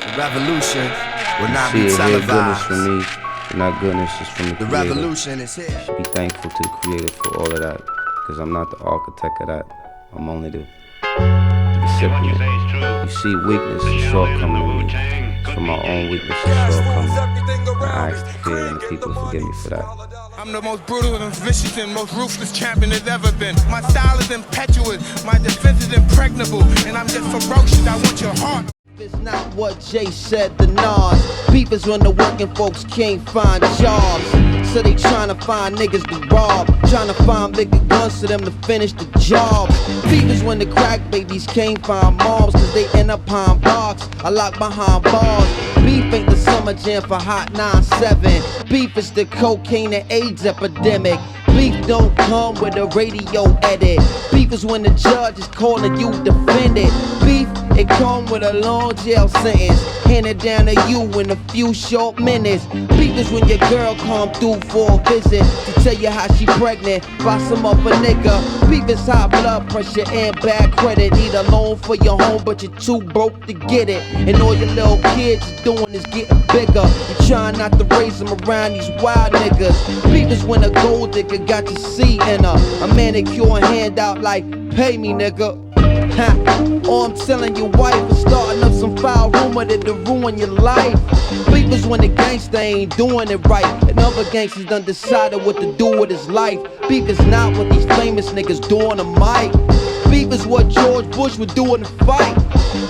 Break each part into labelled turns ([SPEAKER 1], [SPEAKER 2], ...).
[SPEAKER 1] The revolution will not
[SPEAKER 2] See
[SPEAKER 1] be
[SPEAKER 2] it here, goodness
[SPEAKER 1] televised.
[SPEAKER 2] from me, and not goodness is from the
[SPEAKER 1] The
[SPEAKER 2] Creator.
[SPEAKER 1] revolution is here.
[SPEAKER 2] Should be thankful to the Creator for all of that, because I'm not the architect of that. I'm only the recipient. You see weakness and shortcoming in me. It's from my own weakness and shortcoming. I ask the Creator and the people to forgive me for that.
[SPEAKER 3] I'm the most brutal and vicious and most ruthless champion there's ever been. My style is impetuous, my defense is impregnable, and I'm just ferocious. I want your heart.
[SPEAKER 4] It's not what Jay said, the Nas. Beef is when the working folks can't find jobs. So they tryna find niggas to rob, tryna find bigger guns for them to finish the job. Beef is when the crack babies can't find moms, cause they end up behind blocks, I lock behind bars. Beef ain't the summer jam for Hot 97. Beef is the cocaine and AIDS epidemic. Beef don't come with a radio edit. Beef is when the judge is calling you defendant. Beef, it come with a long jail sentence, handed down to you in a few short minutes. Beef is when your girl come through for a visit to tell you how she pregnant by some other nigga. Beef is high blood pressure and bad credit. Need a loan for your home, but you're too broke to get it. And all your little kids is doing is getting bigger. You trying not to raise them around these wild niggas. Beef is when a gold digger got your seed in her. A manicure handout like, pay me, nigga. Or I'm telling your wife is starting up some foul rumor that'll ruin your life. Beef is when the gangster ain't doing it right, and other gangsters done decided what to do with his life. Beef is not what these famous niggas do on the mic. Beef is what George Bush would do in the fight.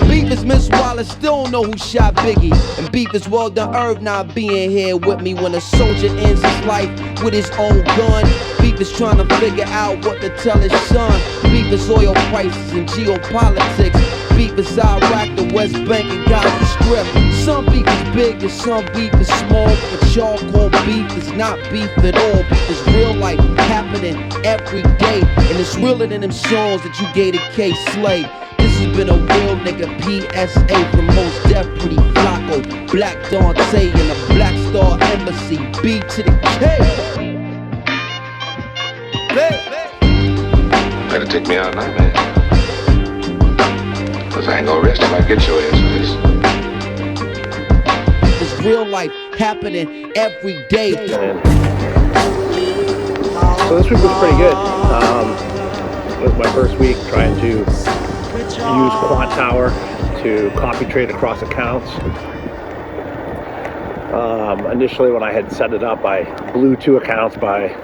[SPEAKER 4] Beef is Miss Wallace still don't know who shot Biggie. And beef is Weldon Irv not being here with me when a soldier ends his life with his own gun. Beef is trying to figure out what to tell his son. Beef is oil prices and geopolitics. Beef is Iraq, the West Bank, and Gaza Strip. Some beef is big and some beef is small, but y'all call beef is not beef at all. Beef is real life happening every day, and it's realer than them songs that you gave to K Slay. This has been a real nigga PSA from Most Def, Pretty Flacco, Black Dante, and the Black Star Embassy. B to the K.
[SPEAKER 5] Better take me out now, man. Cause I ain't gonna rest till I get your ass for this.
[SPEAKER 4] It's real life happening every day.
[SPEAKER 6] So this week was pretty good. It was my first week trying to use Quant Tower to copy trade across accounts. Initially when I had set it up, I blew 2 accounts by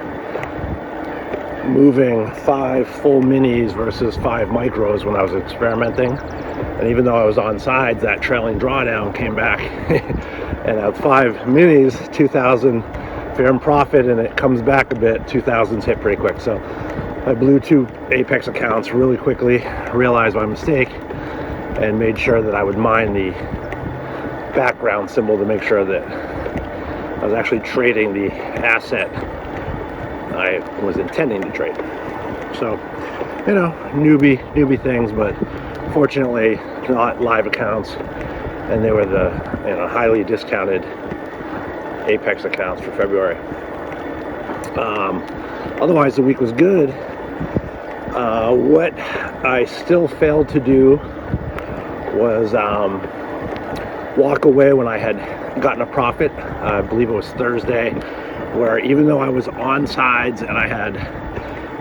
[SPEAKER 6] moving 5 full minis versus 5 micros when I was experimenting. And even though I was on sides, that trailing drawdown came back. And at 5 minis, 2,000 fair and profit, and it comes back a bit, 2,000's hit pretty quick. So I blew 2 Apex accounts really quickly, realized my mistake, and made sure that I would mine the background symbol to make sure that I was actually trading the asset I was intending to trade. So, you know, newbie things, but fortunately not live accounts, and they were the highly discounted Apex accounts for February. Otherwise, the week was good. What I still failed to do was walk away when I had gotten a profit. I believe it was Thursday, where even though I was on sides and I had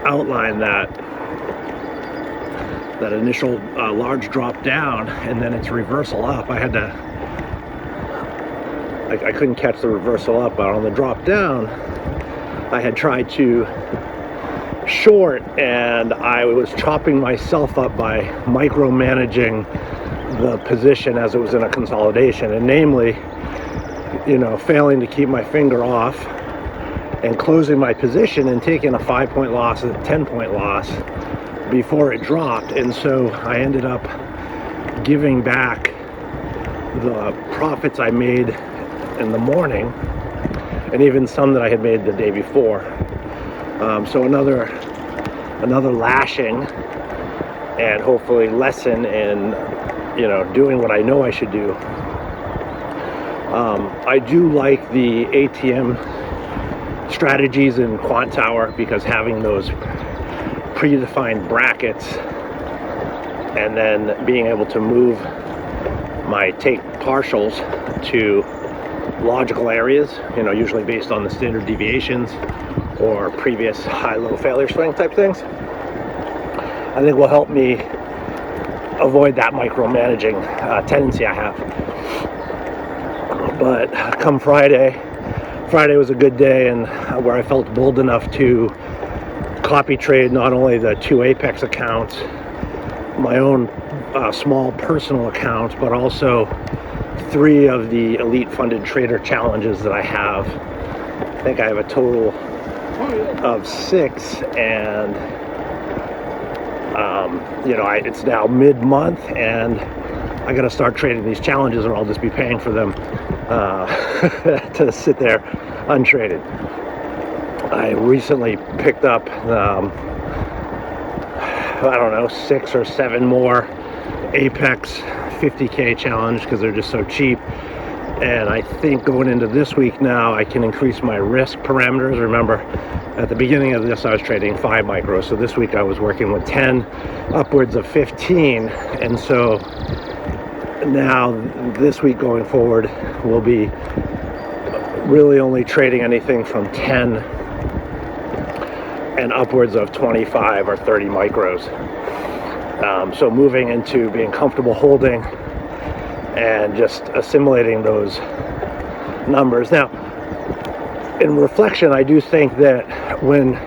[SPEAKER 6] outlined that initial large drop down and then its reversal up, I couldn't catch the reversal up, but on the drop down I had tried to short, and I was chopping myself up by micromanaging the position as it was in a consolidation, and namely, failing to keep my finger off and closing my position and taking a 5-point loss and a 10-point loss before it dropped. And so I ended up giving back the profits I made in the morning, and even some that I had made the day before. So another lashing, and hopefully lesson in doing what I know I should do. I do like the ATM strategies in Quant Tower, because having those predefined brackets and then being able to move my take partials to logical areas, you know, usually based on the standard deviations or previous high-low failure strength type things, I think will help me avoid that micromanaging tendency I have. But come Friday was a good day, and where I felt bold enough to copy trade not only the 2 Apex accounts, my own small personal account, but also 3 of the elite funded trader challenges that I have. I think I have a total of 6, and you know, it's now mid-month, and I gotta start trading these challenges, or I'll just be paying for them to sit there untraded. I recently picked up I don't know, 6 or 7 more Apex 50K challenge because they're just so cheap. And I think going into this week now, I can increase my risk parameters. Remember, at the beginning of this, I was trading 5 micros. So this week I was working with 10, upwards of 15. And so now this week going forward, we'll be really only trading anything from 10 and upwards of 25 or 30 micros. So moving into being comfortable holding and just assimilating those numbers. Now, in reflection, I do think that when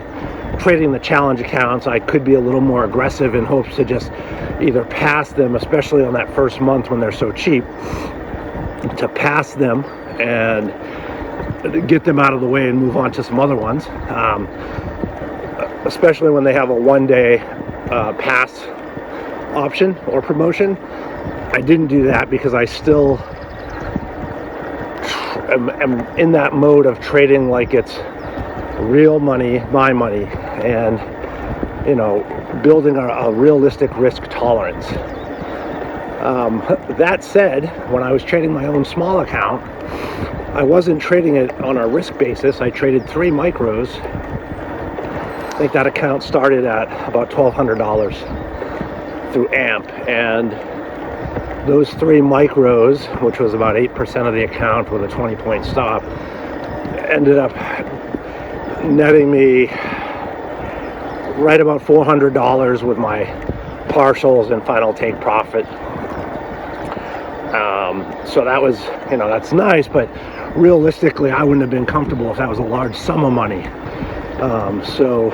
[SPEAKER 6] trading the challenge accounts, I could be a little more aggressive in hopes to just either pass them, especially on that first month when they're so cheap, to pass them and get them out of the way and move on to some other ones. Especially when they have a 1-day pass option or promotion. I didn't do that because I still am in that mode of trading like it's real money, my money, and, you know, building a realistic risk tolerance. That said, when I was trading my own small account, I wasn't trading it on a risk basis. I traded 3 micros. I think that account started at about $1,200 through AMP, and those 3 micros, which was about 8% of the account with a 20-point stop, ended up netting me right about $400 with my partials and final take profit. So that was, you know, that's nice, but realistically, I wouldn't have been comfortable if that was a large sum of money. So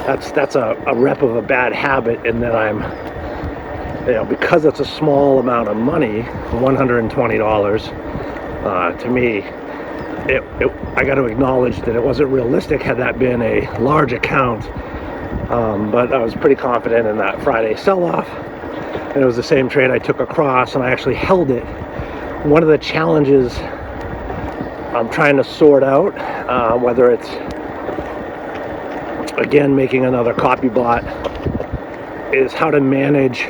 [SPEAKER 6] that's a rep of a bad habit, in that I'm, you know, because it's a small amount of money, $120, to me, I got to acknowledge that it wasn't realistic had that been a large account. But I was pretty confident in that Friday sell-off, and it was the same trade I took across, and I actually held it. One of the challenges I'm trying to sort out, whether it's, again, making another copy bot, is how to manage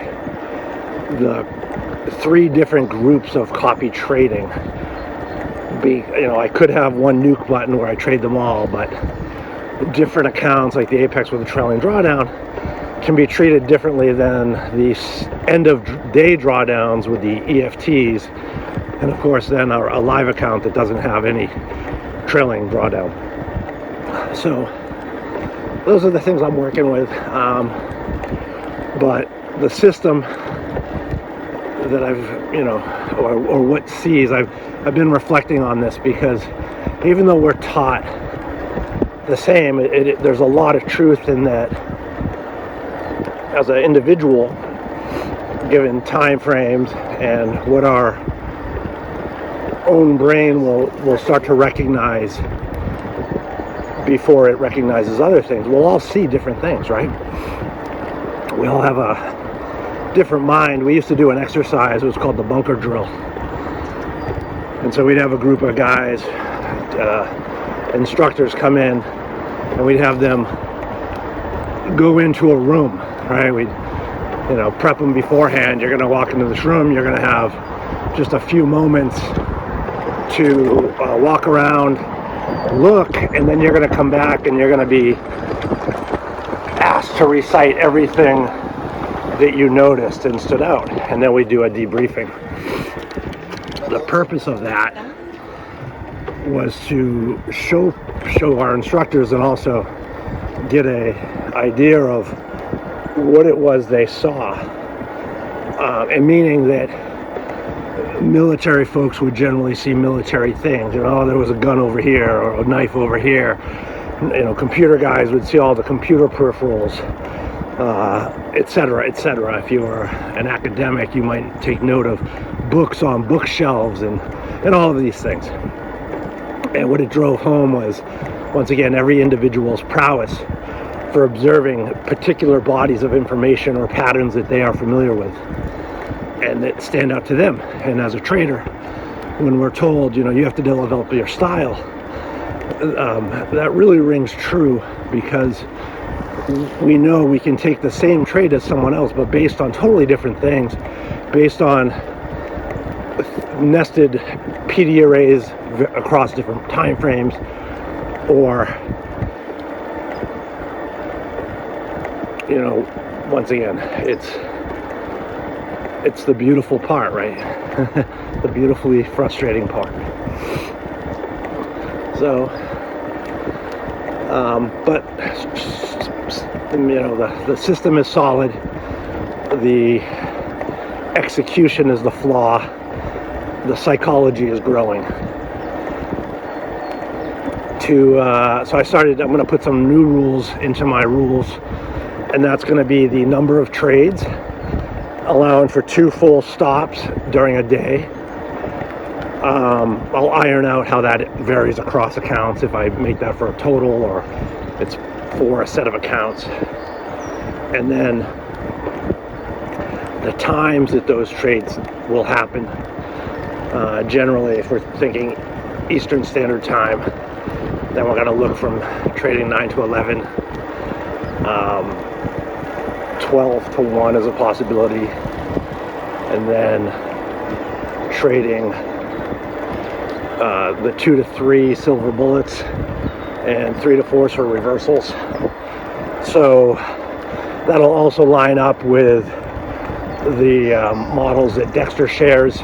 [SPEAKER 6] the 3 different groups of copy trading. You know, I could have one nuke button where I trade them all, but different accounts like the Apex with a trailing drawdown can be treated differently than the end of day drawdowns with the EFTs, and of course then a live account that doesn't have any trailing drawdown. So those are the things I'm working with, but the system that I've, you know, or what sees, I've been reflecting on this, because even though we're taught the same, there's a lot of truth in that. As an individual, given time frames and what our own brain will start to recognize before it recognizes other things, we'll all see different things, right? We all have a different mind. We used to do an exercise, it was called the bunker drill. And so we'd have a group of guys, instructors come in, and we'd have them go into a room, right? We'd, you know, prep them beforehand. You're going to walk into this room, you're going to have just a few moments to walk around, look, and then you're going to come back and you're going to be asked to recite everything that you noticed and stood out. And then we do a debriefing. the purpose of that was to show our instructors and also get a idea of what it was they saw, and meaning that military folks would generally see military things. You know, there was a gun over here or a knife over here. You know, computer guys would see all the computer peripherals, etc., etc. If you were an academic, you might take note of books on bookshelves and all of these things. And what it drove home was, once again, every individual's prowess for observing particular bodies of information or patterns that they are familiar with and that stand out to them. And as a trader, when we're told, you know, you have to develop your style, that really rings true, because we know we can take the same trade as someone else, but based on totally different things, based on nested PD arrays across different time frames, or, you know, once again, it's the beautiful part, right? The beautifully frustrating part. So, but you know, the system is solid. The execution is the flaw. The psychology is growing. So I'm going to put some new rules into my rules, and that's going to be the number of trades, allowing for 2 full stops during a day. I'll iron out how that varies across accounts, if I make that for a total or it's for a set of accounts. And then the times that those trades will happen. Generally, if we're thinking Eastern Standard Time, then we're going to look from trading 9 to 11. 12 to 1 is a possibility. And then trading the 2 to 3 silver bullets and 3 to 4s for reversals. So that'll also line up with the models that Dexter shares,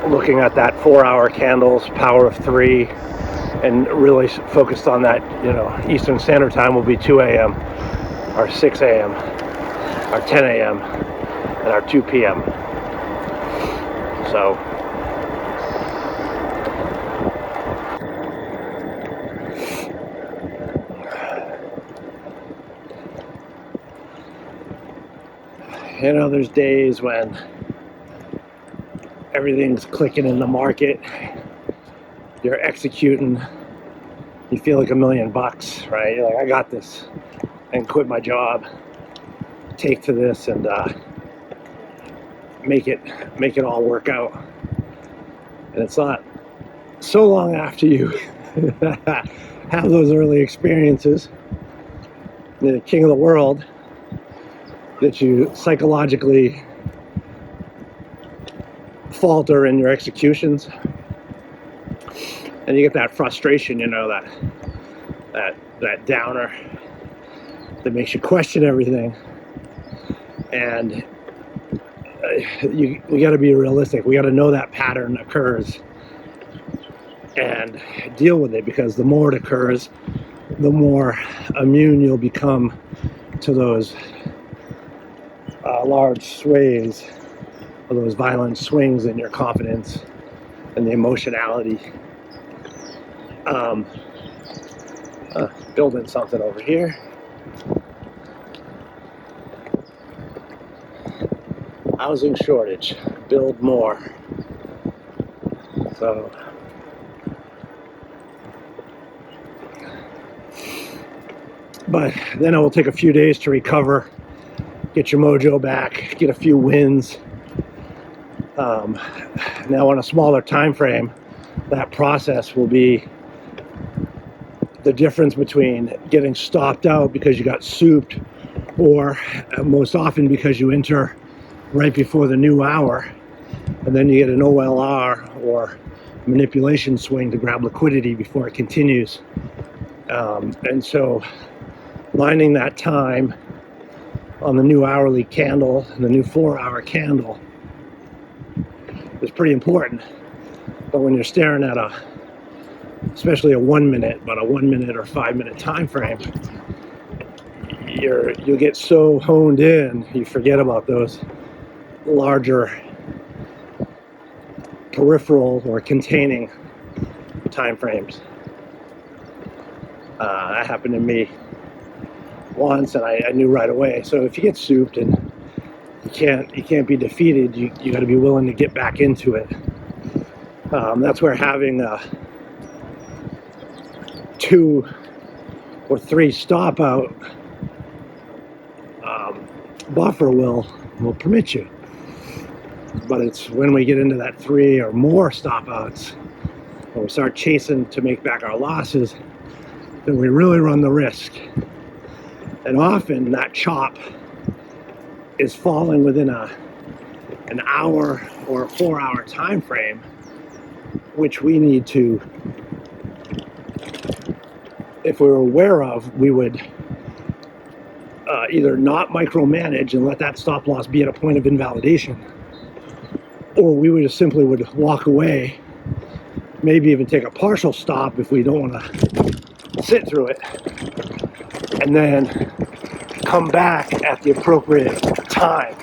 [SPEAKER 6] looking at that 4-hour candles, power of 3, and really focused on that. You know, Eastern Standard Time will be 2 a.m., our 6 a.m., our 10 a.m., and our 2 p.m. So you know, there's days when everything's clicking in the market, you're executing, you feel like $1 million, right? You're like, I got this, and quit my job, take to this, and make it all work out. And it's not so long after you have those early experiences, the king of the world, that you psychologically falter in your executions, and you get that frustration, you know, that downer that makes you question everything. And we got to be realistic. We got to know that pattern occurs and deal with it, because the more it occurs, the more immune you'll become to those large sways, or those violent swings in your confidence and the emotionality. Building something over here. Housing shortage, build more. So but then it will take a few days to recover, get your mojo back, get a few wins. Now on a smaller time frame, that process will be the difference between getting stopped out because you got souped, or most often because you enter right before the new hour, and then you get an OLR or manipulation swing to grab liquidity before it continues. And so lining that time on the new hourly candle and the new 4-hour candle is pretty important. But when you're staring at especially a 1 minute, but a 1 minute or 5 minute time frame, you'll get so honed in, you forget about those larger peripheral or containing time frames. That happened to me once, and I knew right away. So if you get souped and you can't be defeated, you got to be willing to get back into it. That's where having a 2 or 3 stop out buffer will permit you. But it's when we get into that 3 or more stop outs, when we start chasing to make back our losses, then we really run the risk. And often that chop is falling within an hour or a 4-hour time frame, which we need to, if we were aware of, we would either not micromanage and let that stop loss be at a point of invalidation, or we would just simply walk away, maybe even take a partial stop if we don't want to sit through it, and then come back at the appropriate time.